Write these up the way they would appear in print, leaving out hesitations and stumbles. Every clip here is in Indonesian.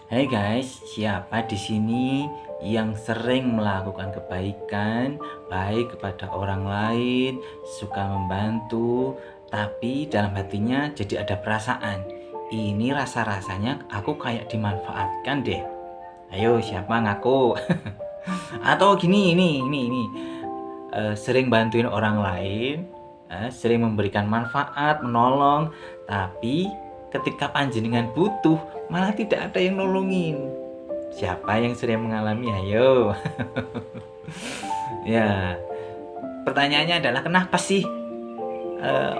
Hai guys, siapa di sini yang sering melakukan kebaikan, baik kepada orang lain, suka membantu, tapi dalam hatinya jadi ada perasaan. Ini rasa-rasanya aku kayak dimanfaatkan deh. Ayo, siapa ngaku? Atau gini, ini. Sering bantuin orang lain, sering memberikan manfaat, menolong, tapi ketika panjenengan butuh malah tidak ada yang nolongin. Siapa yang sering mengalami? Ayo. Ya, pertanyaannya adalah kenapa sih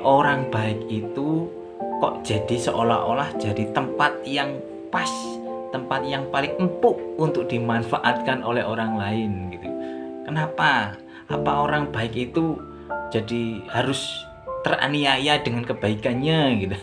orang baik itu kok jadi seolah-olah jadi tempat yang pas, tempat yang paling empuk untuk dimanfaatkan oleh orang lain gitu. Kenapa? Apa orang baik itu jadi harus teraniaya dengan kebaikannya gitu?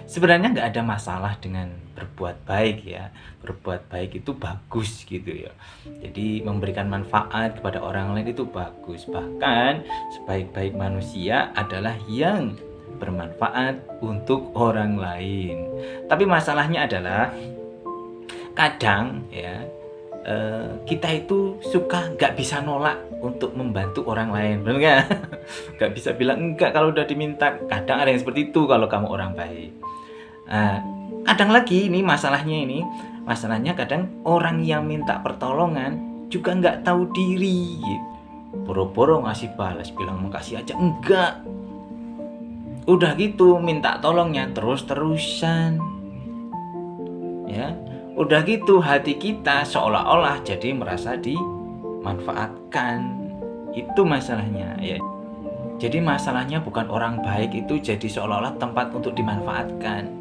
Sebenarnya nggak ada masalah dengan berbuat baik ya. Berbuat baik itu bagus gitu ya. Jadi memberikan manfaat kepada orang lain itu bagus. Bahkan sebaik-baik manusia adalah yang bermanfaat untuk orang lain. Tapi masalahnya adalah kadang ya kita itu suka nggak bisa nolak untuk membantu orang lain, benar nggak? Nggak bisa bilang enggak kalau udah diminta. Kadang ada yang seperti itu kalau kamu orang baik. Nah, kadang lagi masalahnya kadang orang yang minta pertolongan juga nggak tahu diri. Boro-boro ngasih balas, bilang makasih aja enggak. Udah gitu minta tolongnya terus-terusan. Ya, udah gitu hati kita seolah-olah jadi merasa dimanfaatkan. Itu masalahnya ya. Jadi masalahnya bukan orang baik itu jadi seolah-olah tempat untuk dimanfaatkan.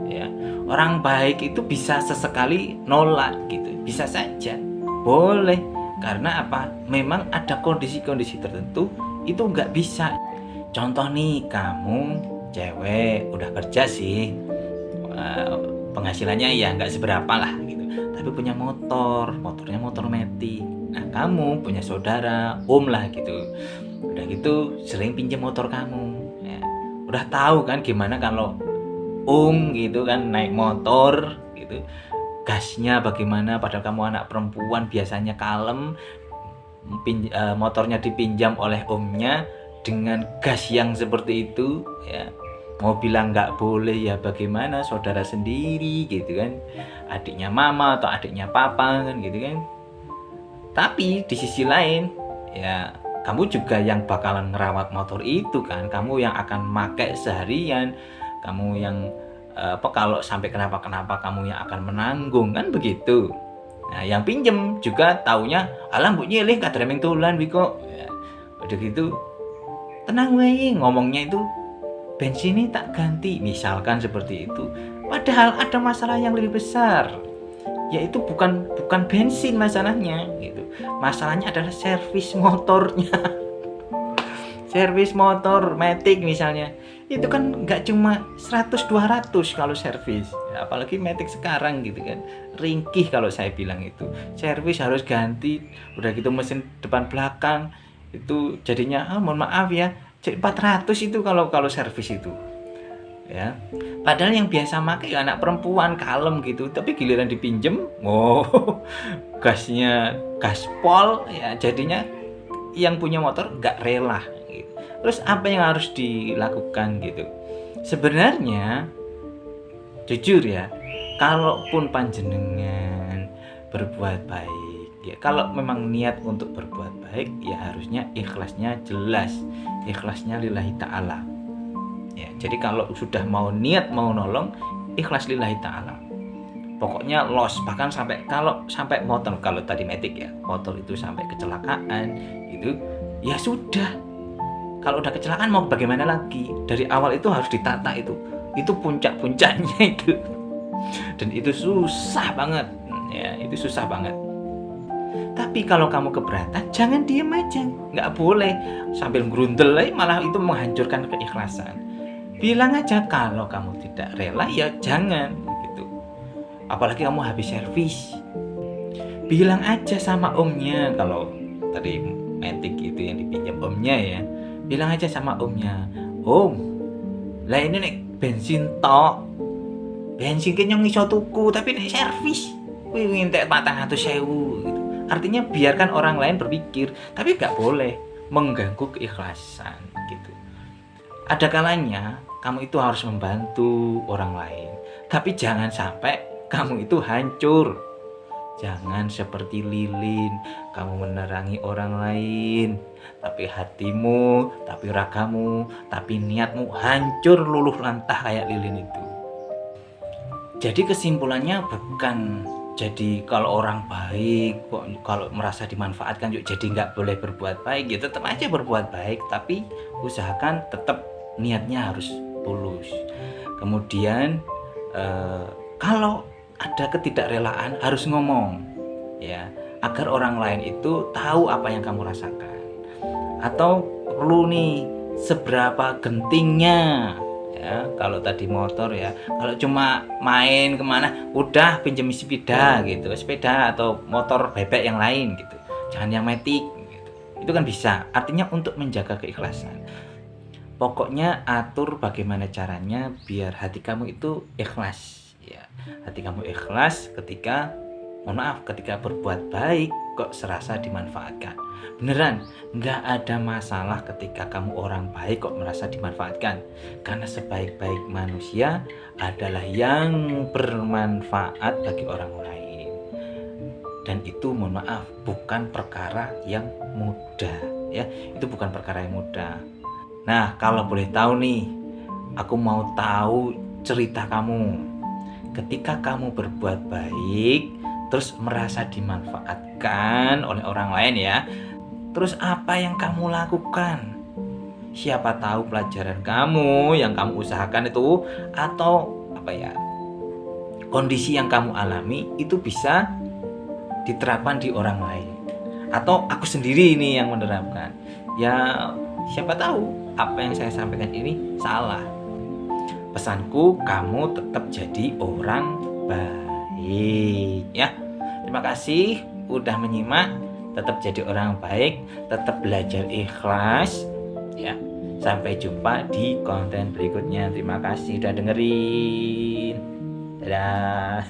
Ya, orang baik itu bisa sesekali nolak gitu, bisa saja, boleh. Karena apa? Memang ada kondisi-kondisi tertentu itu nggak bisa. Contoh nih, kamu cewek udah kerja sih, penghasilannya ya nggak seberapa lah gitu, tapi punya motornya motor metik. Nah, kamu punya saudara lah gitu, udah gitu sering pinjam motor kamu ya. Udah tahu kan gimana kalau gitu kan naik motor gitu, gasnya bagaimana, padahal kamu anak perempuan biasanya kalem. Motornya dipinjam oleh omnya dengan gas yang seperti itu ya. Mau bilang nggak boleh ya bagaimana, saudara sendiri gitu kan, adiknya mama atau adiknya papa kan gitu kan. Tapi di sisi lain ya, kamu juga yang bakalan ngerawat motor itu kan, kamu yang akan pakai seharian, kamu yang kalau sampai kenapa-kenapa kamu yang akan menanggung kan begitu. Nah, yang pinjem juga taunya alah mbok nyilih kadremeng tulan wiko ya. Udah gitu tenang wae, ngomongnya itu bensinnya tak ganti misalkan seperti itu, padahal ada masalah yang lebih besar, yaitu bukan bensin masalahnya gitu. Masalahnya adalah servis motornya. Servis motor Matic misalnya, itu kan nggak cuma 100-200 kalau servis ya, apalagi Matic sekarang gitu kan, ringkih kalau saya bilang itu. Servis harus ganti, udah gitu mesin depan belakang itu jadinya mohon maaf ya 400 itu kalau servis itu ya. Padahal yang biasa pakai ya anak perempuan kalem gitu, tapi giliran dipinjem gasnya gaspol ya, jadinya yang punya motor nggak rela gitu. Terus apa yang harus dilakukan gitu? Sebenarnya jujur ya, kalaupun panjenengan berbuat baik ya, kalau memang niat untuk berbuat baik ya harusnya ikhlasnya jelas, ikhlasnya lillahi ta'ala ya. Jadi kalau sudah mau niat mau nolong, ikhlas lillahi ta'ala, pokoknya los. Bahkan sampai motor, kalau tadi Matic ya, motor itu sampai kecelakaan gitu ya sudah. Kalau udah kecelakaan mau bagaimana lagi, dari awal itu harus ditata, itu puncak-puncaknya itu. Dan itu susah banget ya, itu susah banget. Tapi kalau kamu keberatan, jangan diem aja, nggak boleh sambil gerundel malah itu menghancurkan keikhlasan. Bilang aja kalau kamu tidak rela ya jangan gitu. Apalagi kamu habis servis, bilang aja sama omnya. Kalau tadi Matic itu yang dipinjam omnya ya, bilang aja sama omnya, om lah ini nih bensin tok, bensin ki nyong iso tuku, tapi nek servis kuwi ngintek 400.000 gitu. Artinya biarkan orang lain berpikir, tapi nggak boleh mengganggu keikhlasan gitu. Ada kalanya kamu itu harus membantu orang lain, tapi jangan sampai kamu itu hancur. Jangan seperti lilin, kamu menerangi orang lain, tapi hatimu, tapi ragamu, tapi niatmu hancur luluh lantah kayak lilin itu. Jadi kesimpulannya bukan jadi kalau orang baik kok kalau merasa dimanfaatkan yuk jadi nggak boleh berbuat baik, ya tetap aja berbuat baik, tapi usahakan tetap niatnya harus tulus. Kemudian kalau ada ketidakrelaan harus ngomong ya, agar orang lain itu tahu apa yang kamu rasakan. Atau perlu nih seberapa gentingnya ya, kalau tadi motor ya, kalau cuma main kemana udah pinjem sepeda gitu, sepeda atau motor bebek yang lain gitu, jangan yang matic gitu. Itu kan bisa, artinya untuk menjaga keikhlasan. Pokoknya atur bagaimana caranya biar hati kamu itu ikhlas ya. Hati kamu ikhlas ketika ketika berbuat baik kok serasa dimanfaatkan. Beneran nggak ada masalah ketika kamu orang baik kok merasa dimanfaatkan, karena sebaik-baik manusia adalah yang bermanfaat bagi orang lain. Dan itu mohon maaf bukan perkara yang mudah ya, itu bukan perkara yang mudah. Nah, kalau boleh tahu nih, aku mau tahu cerita kamu. Ketika kamu berbuat baik, terus merasa dimanfaatkan oleh orang lain ya, terus apa yang kamu lakukan? Siapa tahu pelajaran kamu yang kamu usahakan itu, atau apa ya, kondisi yang kamu alami itu bisa diterapkan di orang lain. Atau aku sendiri ini yang menerapkan. Ya, siapa tahu apa yang saya sampaikan ini salah. Pesanku, kamu tetap jadi orang baik ya. Terima kasih udah menyimak. Tetap jadi orang baik, tetap belajar ikhlas ya. Sampai jumpa di konten berikutnya. Terima kasih udah dengerin. Dadah.